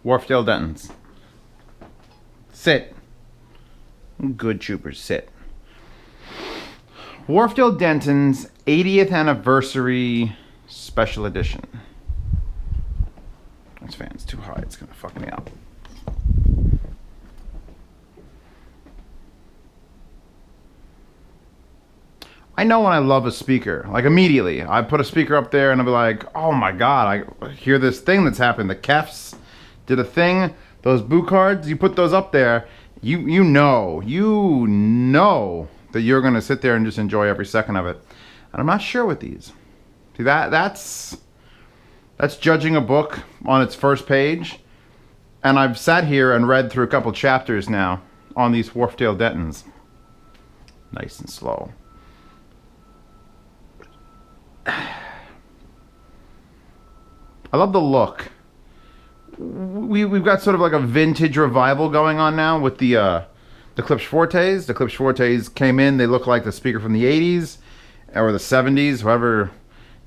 Wharfedale Dentons. Sit. Good troopers, sit. Wharfedale Denton's 80th anniversary special edition. This fan's too high, it's gonna fuck me up. I know when I love a speaker, like immediately. I put a speaker up there and I'll be like, oh my God, I hear this thing that's happened. The Kefs did a thing, those boo cards, you put those up there, you know that you're gonna sit there and just enjoy every second of it. And I'm not sure with these. See, that's judging a book on its first page. And I've sat here and read through a couple chapters now on these Wharfedale Dentons. Nice and slow. I love the look. We've got sort of like a vintage revival going on now with the Klipsch Fortes. The Klipsch Fortes came in, they look like the speaker from the 80s or the 70s, whoever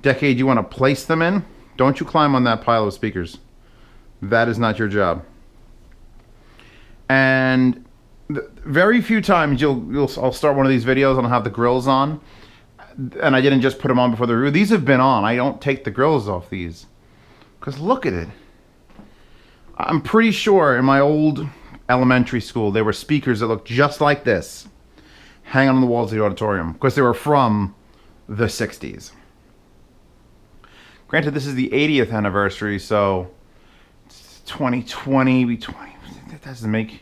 decade you want to place them in. Don't you climb on that pile of speakers. That is not your job. And very few times I'll start one of these videos and I'll have the grills on. And I didn't just put them on before the review. These have been on. I don't take the grills off these. Because look at it. I'm pretty sure in my old elementary school there were speakers that looked just like this hanging on the walls of the auditorium. Because they were from the 60s. Granted, this is the 80th anniversary, so 2020, that doesn't make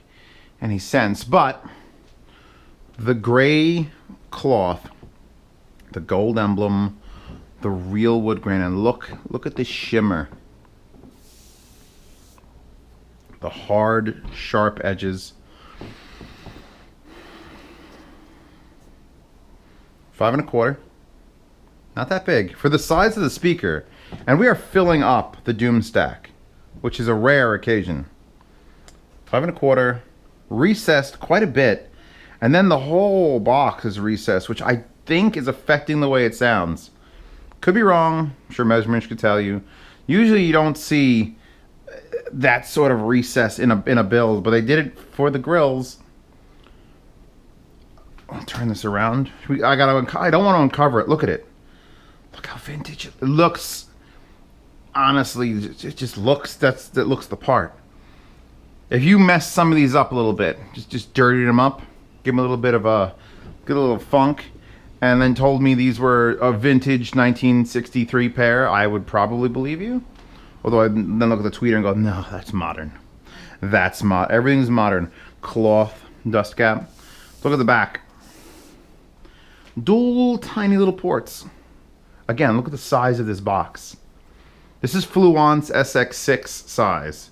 any sense. But the gray cloth, the gold emblem, the real wood grain, and look at the shimmer. The hard, sharp edges. 5 1/4. Not that big. For the size of the speaker, and we are filling up the Doom stack, which is a rare occasion. 5 1/4, recessed quite a bit, and then the whole box is recessed, which I think is affecting the way it sounds. Could be wrong. I'm sure measurements could tell you. Usually you don't see that sort of recess in a build, but they did it for the grills. I'll turn this around. I don't want to uncover it. Look at it. Look how vintage it looks. Honestly, it just looks, that looks the part. If you mess some of these up a little bit, just dirty them up, give them a little bit of get a little funk, and then told me these were a vintage 1963 pair, I would probably believe you. Although I then look at the tweeter and go, no, that's modern. That's everything's modern. Cloth, dust cap. Look at the back. Dual tiny little ports. Again, look at the size of this box. This is Fluence SX6 size.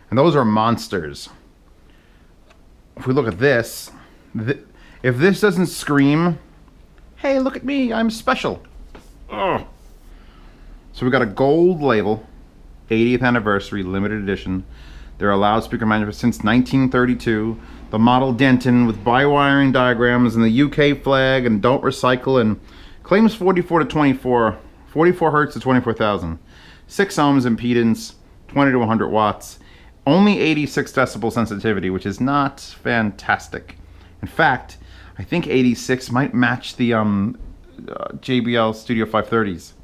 And those are monsters. If we look at this, if this doesn't scream, hey, look at me, I'm special. Ugh. So we got a gold label, 80th anniversary, limited edition. They're a loudspeaker manufacturer since 1932. The model Denton with bi-wiring diagrams and the UK flag and don't recycle, and claims 44 to 24, 44 hertz to 24,000. 6 ohms impedance, 20 to 100 watts. Only 86 decibel sensitivity, which is not fantastic. In fact, I think 86 might match the JBL Studio 530s,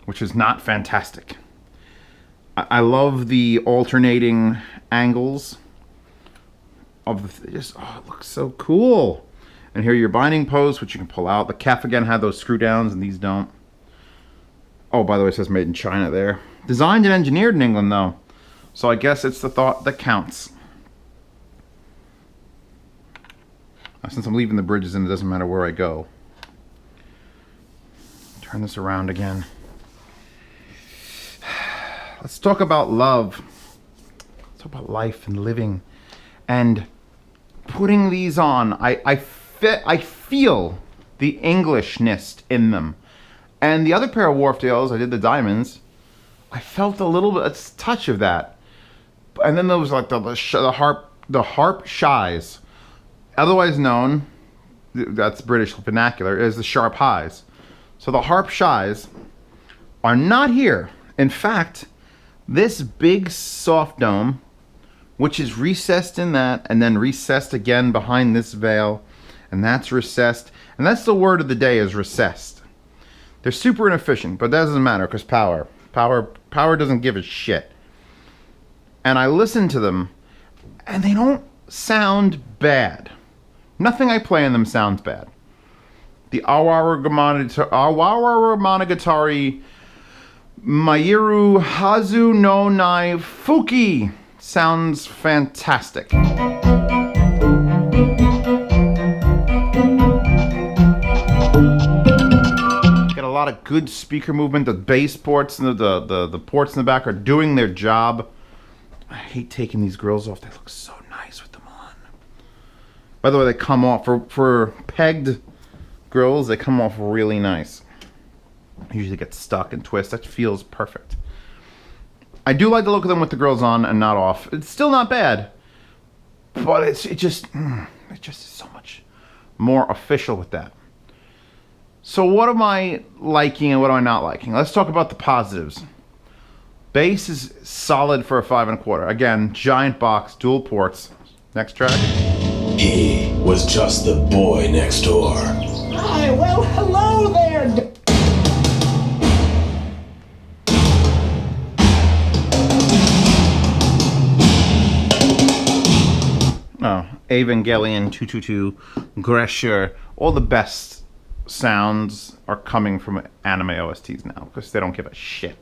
which is not fantastic. I love the alternating angles of it looks so cool. And here are your binding posts, which you can pull out. The Kef again had those screw downs, and these don't. Oh, by the way, it says made in China there. Designed and engineered in England, though. So I guess it's the thought that counts. Since I'm leaving the bridges in, it doesn't matter where I go. Turn this around again. Let's talk about love. Let's talk about life and living. And putting these on, I feel the Englishness in them. And the other pair of Wharfedales, I did the diamonds, I felt a little bit, a touch of that. And then there was like the harp shies, otherwise known, that's British vernacular, as the sharp highs. So the harp shies are not here. In fact, this big soft dome which is recessed in that, and then recessed again behind this veil, and that's recessed. And that's the word of the day, is recessed. They're super inefficient, but that doesn't matter, because power doesn't give a shit. And I listen to them, and they don't sound bad. Nothing I play in them sounds bad. The Awara Monogatari Mayiru Hazu no Nai Fuki sounds fantastic. Got a lot of good speaker movement. The bass ports and the ports in the back are doing their job. I hate taking these grills off. They look so nice with them on. By the way, they come off for pegged grills. They come off really nice. Usually get stuck and twist. That feels perfect. I do like the look of them with the grills on and not off. It's still not bad, but it just is so much more official with that. So what am I liking and what am I not liking? Let's talk about the positives. Bass is solid for a 5 1/4. Again, giant box, dual ports. Next track. He was just the boy next door. Hi, well, hello there. Oh, Evangelion 222, Gresher, all the best sounds are coming from anime OSTs now, because they don't give a shit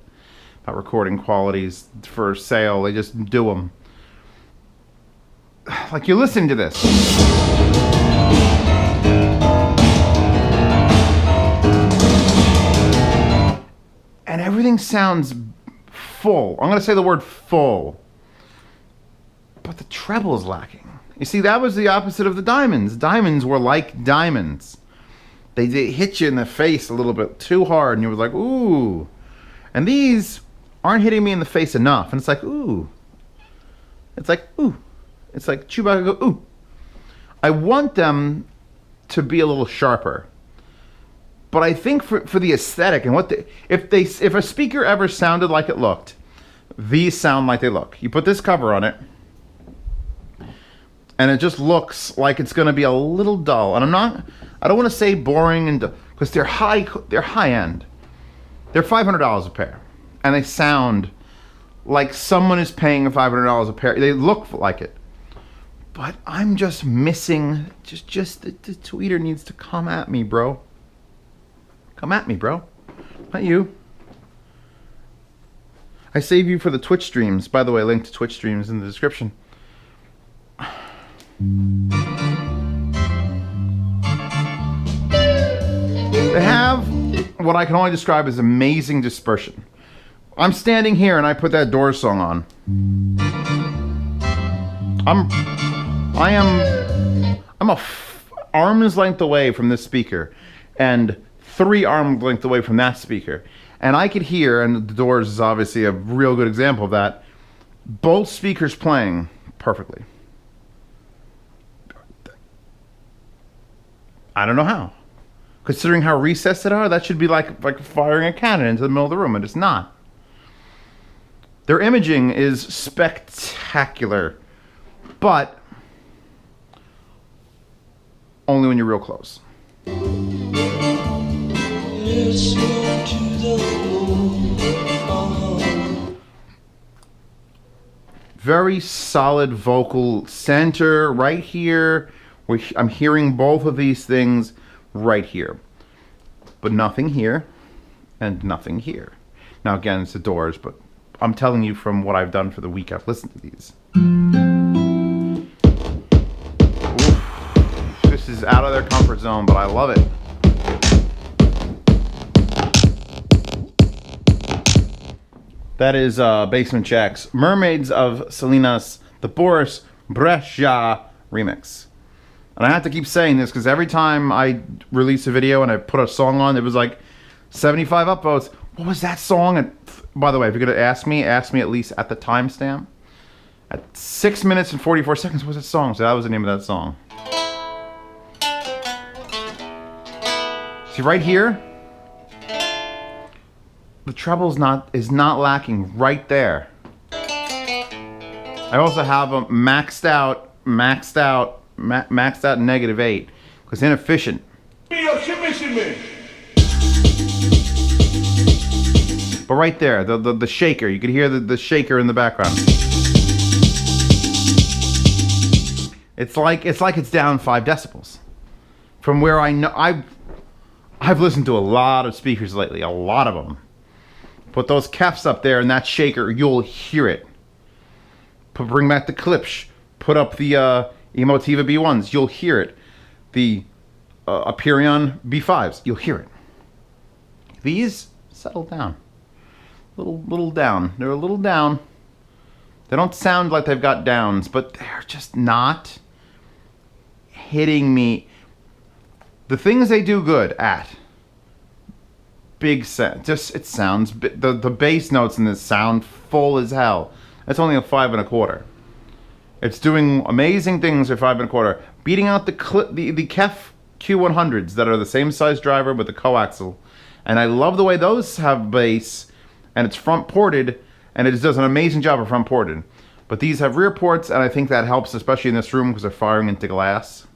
about recording qualities for sale. They just do them. Like, you listen to this. And everything sounds full. I'm going to say the word full. But the treble is lacking. You see, that was the opposite of the diamonds. Diamonds were like diamonds. They hit you in the face a little bit too hard, and you were like, ooh. And these aren't hitting me in the face enough. And it's like, ooh. It's like, ooh. It's like Chewbacca go, ooh. I want them to be a little sharper. But I think for the aesthetic and if a speaker ever sounded like it looked, these sound like they look. You put this cover on it, and it just looks like it's going to be a little dull. And I don't want to say boring and because they're high end. They're $500 a pair, and they sound like someone is paying $500 a pair. They look like it, but I'm just missing. Just the tweeter needs to come at me, bro. Come at me, bro. Not you. I save you for the Twitch streams. By the way, link to Twitch streams in the description. They have what I can only describe as amazing dispersion. I'm standing here and I put that Doors song on. I'm arm's length away from this speaker and 3 arm's length away from that speaker. And I could hear, and the Doors is obviously a real good example of that, both speakers playing perfectly. I don't know how. Considering how recessed they are, that should be like firing a cannon into the middle of the room, and it's not. Their imaging is spectacular, but only when you're real close. Very solid vocal center right here. I'm hearing both of these things right here, but nothing here and nothing here. Now again, it's the Doors, but I'm telling you from what I've done for the week I've listened to these. Oof. This is out of their comfort zone, but I love it. That is Basement Jack's Mermaids of Salinas, the Boris Brejcha remix. And I have to keep saying this because every time I release a video and I put a song on, it was like 75 upvotes. What was that song? And by the way, if you're going to ask me at least at the timestamp. At 6 minutes and 44 seconds, what was that song? So that was the name of that song. See right here? The treble is not lacking right there. I also have them maxed out -8 because inefficient. But right there, the shaker, you could hear the shaker in the background. It's like it's down 5 decibels from where I know. I've listened to a lot of speakers lately, a lot of them. Put those Kefs up there and that shaker, you'll hear it. Bring back the Klipsch. Put up the Emotiva B1s, you'll hear it. The Aperion B5s, you'll hear it. These settle down. Little down. They're a little down. They don't sound like they've got downs, but they're just not hitting me. The things they do good at. Big sound. Just it sounds. The bass notes in this sound full as hell. That's only a 5 1/4. It's doing amazing things for 5 1/4. Beating out the Kef Q100s that are the same size driver with the coaxial. And I love the way those have bass. And it's front ported, and it does an amazing job of front ported. But these have rear ports, and I think that helps, especially in this room, because they're firing into glass.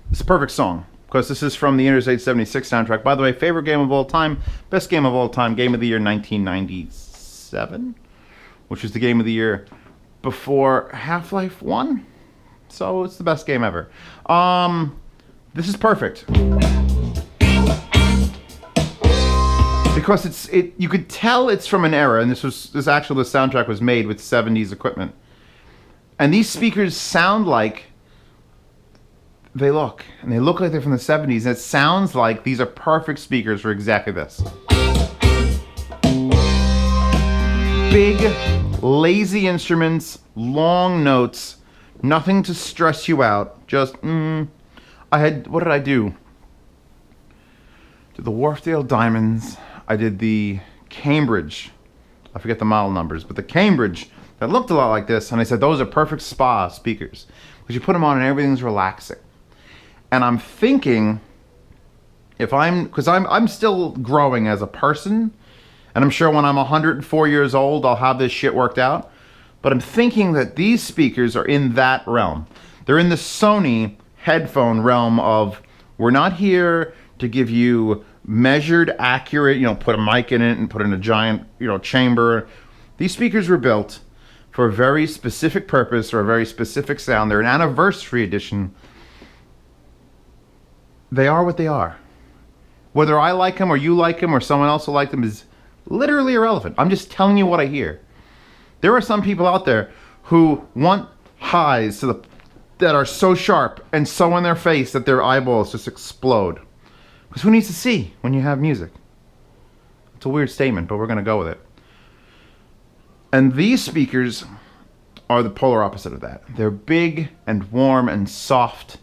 It's a perfect song, because this is from the Interstate 76 soundtrack. By the way, favorite game of all time, best game of all time, game of the year 1997, which is the game of the year before Half-Life 1, so it's the best game ever. This is perfect because you could tell it's from an era, and the soundtrack was made with 70s equipment, and these speakers sound like they look like they're from the 70s, and it sounds like these are perfect speakers for exactly this. Big, lazy instruments, long notes, nothing to stress you out. Just, what did I do? Did the Wharfedale Diamonds. I did the Cambridge. I forget the model numbers, but the Cambridge that looked a lot like this, and I said those are perfect spa speakers because you put them on and everything's relaxing. And I'm thinking, because I'm still growing as a person. And I'm sure when I'm 104 years old, I'll have this shit worked out. But I'm thinking that these speakers are in that realm. They're in the Sony headphone realm of, we're not here to give you measured, accurate, put a mic in it and put in a giant, chamber. These speakers were built for a very specific purpose or a very specific sound. They're an anniversary edition. They are what they are. Whether I like them or you like them or someone else will like them is literally irrelevant. I'm just telling you what I hear. There are some people out there who want highs that are so sharp and so in their face that their eyeballs just explode. Because who needs to see when you have music? It's a weird statement, but we're going to go with it. And these speakers are the polar opposite of that. They're big and warm and soft.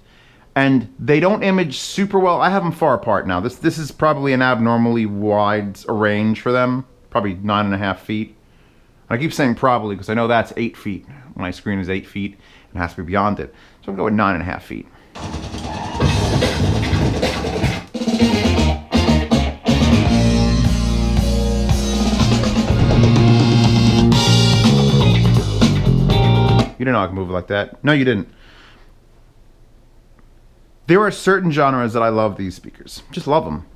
And they don't image super well. I have them far apart now. This is probably an abnormally wide range for them. Probably 9.5 feet. And I keep saying probably because I know that's 8 feet. My screen is 8 feet and it has to be beyond it. So I'm going to go with 9.5 feet. You didn't know I could move like that. No, you didn't. There are certain genres that I love these speakers. Just love them.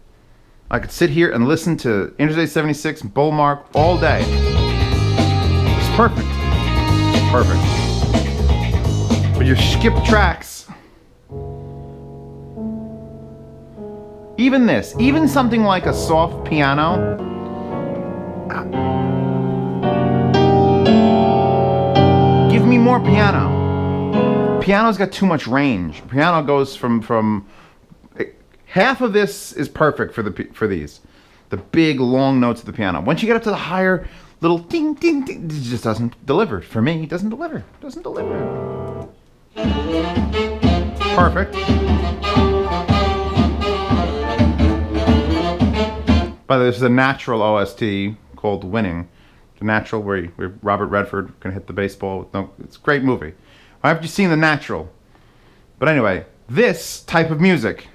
I could sit here and listen to Interstate 76, Bullmark all day. It's perfect. Perfect. But you skip tracks. Even this, even something like a soft piano. Give me more piano. Piano's got too much range. Piano goes from half of this is perfect for these, the big long notes of the piano. Once you get up to the higher little ding ding ding, it just doesn't deliver. For me, it doesn't deliver. It doesn't deliver. Perfect. By the way, this is a natural OST called Winning. The Natural, where Robert Redford can hit the baseball with no. It's a great movie. Haven't you seen The Natural? But anyway, this type of music.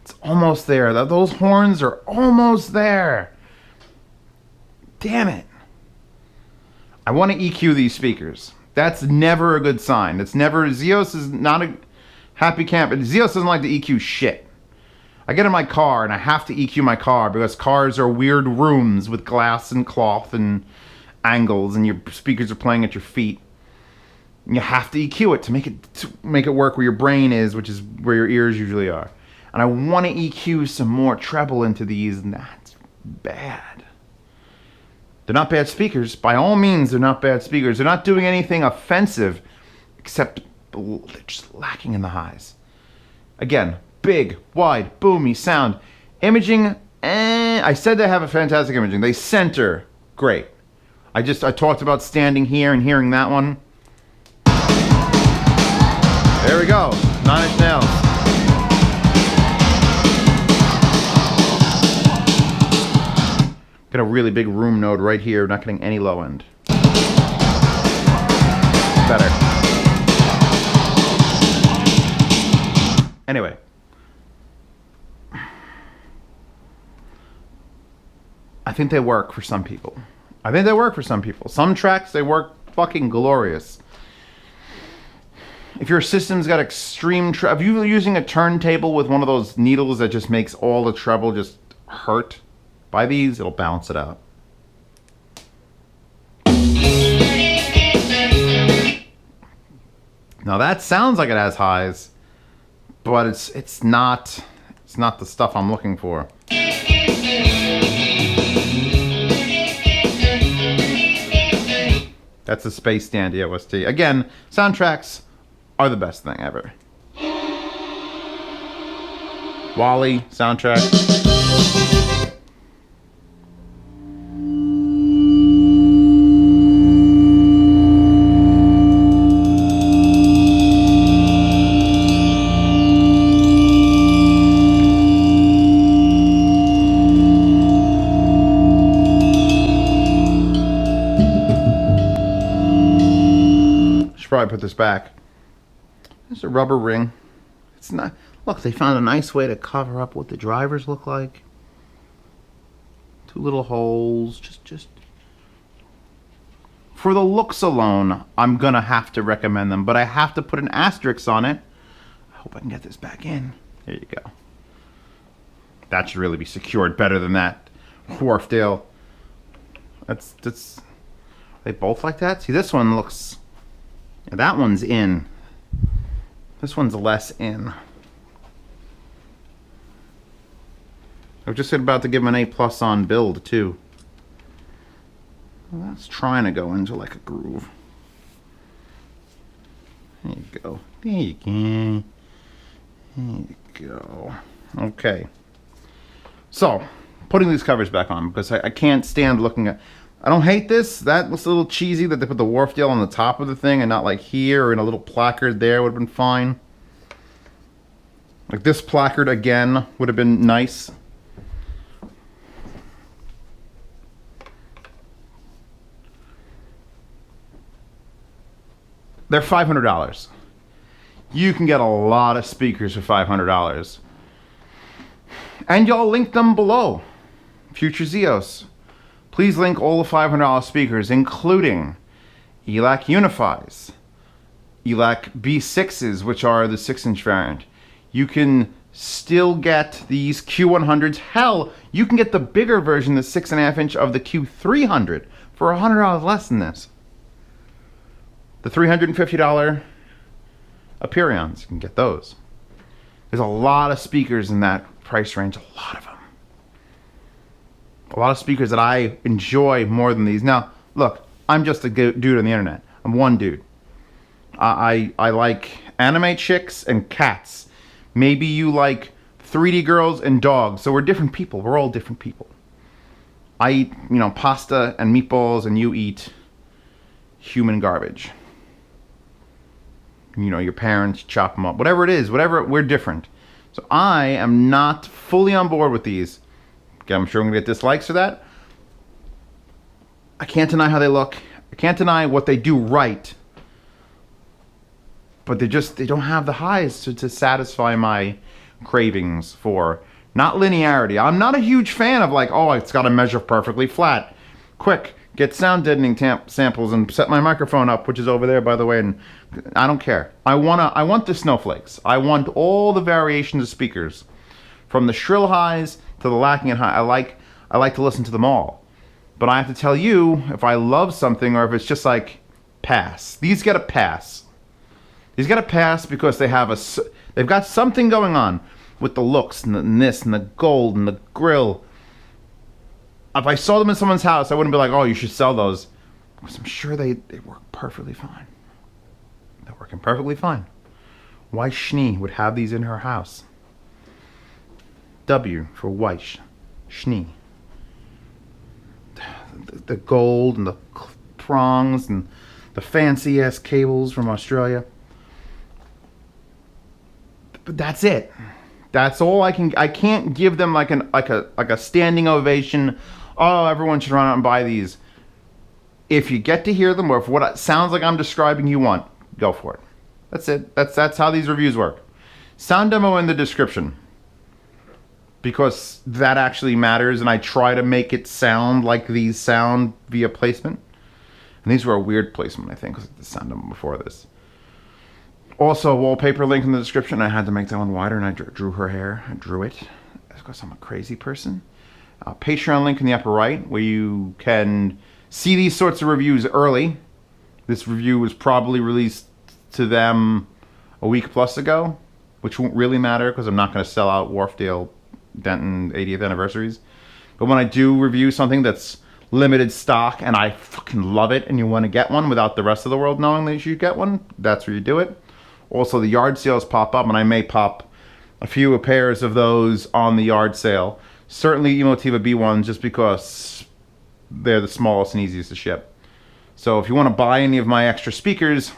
It's almost there. Those horns are almost there. Damn it. I want to EQ these speakers. That's never a good sign. It's never... Zeos is not a happy camp. And Zeos doesn't like to EQ shit. I get in my car and I have to EQ my car because cars are weird rooms with glass and cloth and angles, and your speakers are playing at your feet. And you have to EQ it to make it work where your brain is, which is where your ears usually are. And I want to EQ some more treble into these, and that's bad. They're not bad speakers. By all means, they're not bad speakers. They're not doing anything offensive, except they're just lacking in the highs. Again, big, wide, boomy sound. Imaging, I said they have a fantastic imaging. They center, great. I talked about standing here and hearing that one. There we go, 9 Inch Nails. Got a really big room node right here, not getting any low end. Better. Anyway. I think they work for some people. Some tracks, they work fucking glorious. If your system's got extreme treble, if you're using a turntable with one of those needles that just makes all the treble just hurt, buy these, it'll balance it out. Now that sounds like it has highs, but it's not the stuff I'm looking for. That's a Space Dandy OST. Again, soundtracks are the best thing ever. Wall-E soundtrack. Probably put this back. There's a rubber ring. It's not. Look, they found a nice way to cover up what the drivers look like. 2 little holes. Just for the looks alone, I'm gonna have to recommend them, but I have to put an asterisk on it. I hope I can get this back in. There you go. That should really be secured better than that. Wharfedale. That's. They both like that. See, this one looks. Yeah, that one's in. This one's less in. I was just about to give him an A+ on build too. Well, that's trying to go into like a groove. There you go. There you go. There you go. Okay. So, putting these covers back on because I can't stand looking at. I don't hate this. That was a little cheesy that they put the Wharfedale on the top of the thing and not like here or in a little placard there would have been fine. Like this placard again would have been nice. They're $500. You can get a lot of speakers for $500. And y'all link them below. Future Zeos. Please link all the $500 speakers, including ELAC Unifies, ELAC B6s, which are the 6-inch variant. You can still get these Q100s. Hell, you can get the bigger version, the 6.5-inch of the Q300 for $100 less than this. The $350 Aperions, you can get those. There's a lot of speakers in that price range, a lot of them. A lot of speakers that I enjoy more than these. Now, look, I'm just a dude on the internet. I'm one dude. I like anime chicks and cats. Maybe you like 3D girls and dogs. So we're different people. We're all different people. I eat, pasta and meatballs, and you eat human garbage. Your parents chop them up. Whatever it is, we're different. So I am not fully on board with these. I'm sure I'm going to get dislikes for that. I can't deny how they look. I can't deny what they do right. But they don't have the highs to satisfy my cravings for not linearity. I'm not a huge fan of like, oh, it's got to measure perfectly flat. Quick, get sound deadening samples and set my microphone up, which is over there, by the way. And I don't care. I want the snowflakes. I want all the variations of speakers, from the shrill highs to the lacking and high. I like to listen to them all. But I have to tell you if I love something or if it's just like pass. These get a pass. These get a pass because they've got something going on with the looks and this and the gold and the grill. If I saw them in someone's house, I wouldn't be like, oh, you should sell those. Because I'm sure they work perfectly fine. They're working perfectly fine. Why Schnee would have these in her house? W for Weiss. Schnee. The gold and the prongs and the fancy ass cables from Australia. But that's it. That's all I can. I can't give them like a standing ovation. Oh, everyone should run out and buy these. If you get to hear them, or if what it sounds like I'm describing you want, go for it. That's it. That's how these reviews work. Sound demo in the description, because that actually matters, and I try to make it sound like these sound via placement. And these were a weird placement, I think, because the sound demo before this. Also, a wallpaper link in the description. I had to make that one wider, and I drew her hair. I drew it because I'm a crazy person. Patreon link in the upper right, where you can see these sorts of reviews early. This review was probably released to them a week plus ago, which won't really matter because I'm not going to sell out Wharfedale Denton 80th anniversaries. But when I do review something that's limited stock and I fucking love it and you want to get one without the rest of the world knowing that you should get one, that's where you do it. Also, the yard sales pop up, and I may pop a few pairs of those on the yard sale. Certainly Emotiva B1s, just because they're the smallest and easiest to ship. So if you want to buy any of my extra speakers,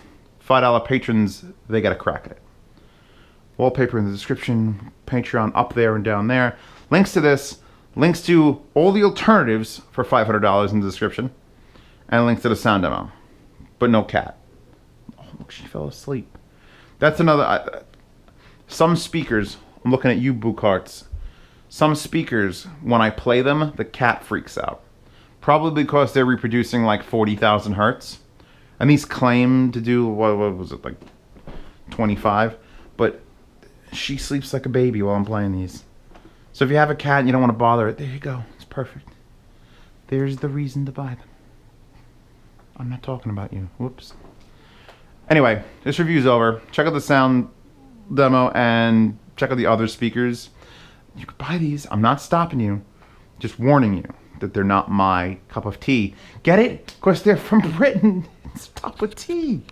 $5 patrons, they get a crack at it. Wallpaper in the description, Patreon up there and down there. Links to this, links to all the alternatives for $500 in the description, and links to the sound demo. But no cat. Oh, look, she fell asleep. That's another. Some speakers, I'm looking at you, Bucarts. Some speakers, when I play them, the cat freaks out. Probably because they're reproducing like 40,000 hertz. And these claim to do, what was it, like 25? But she sleeps like a baby while I'm playing these. So if you have a cat and you don't want to bother it, there you go. It's perfect. There's the reason to buy them. I'm not talking about you. Whoops. Anyway, this review's over. Check out the sound demo and check out the other speakers. You could buy these. I'm not stopping you. Just warning you that they're not my cup of tea. Get it? Of course, they're from Britain. It's a cup of tea.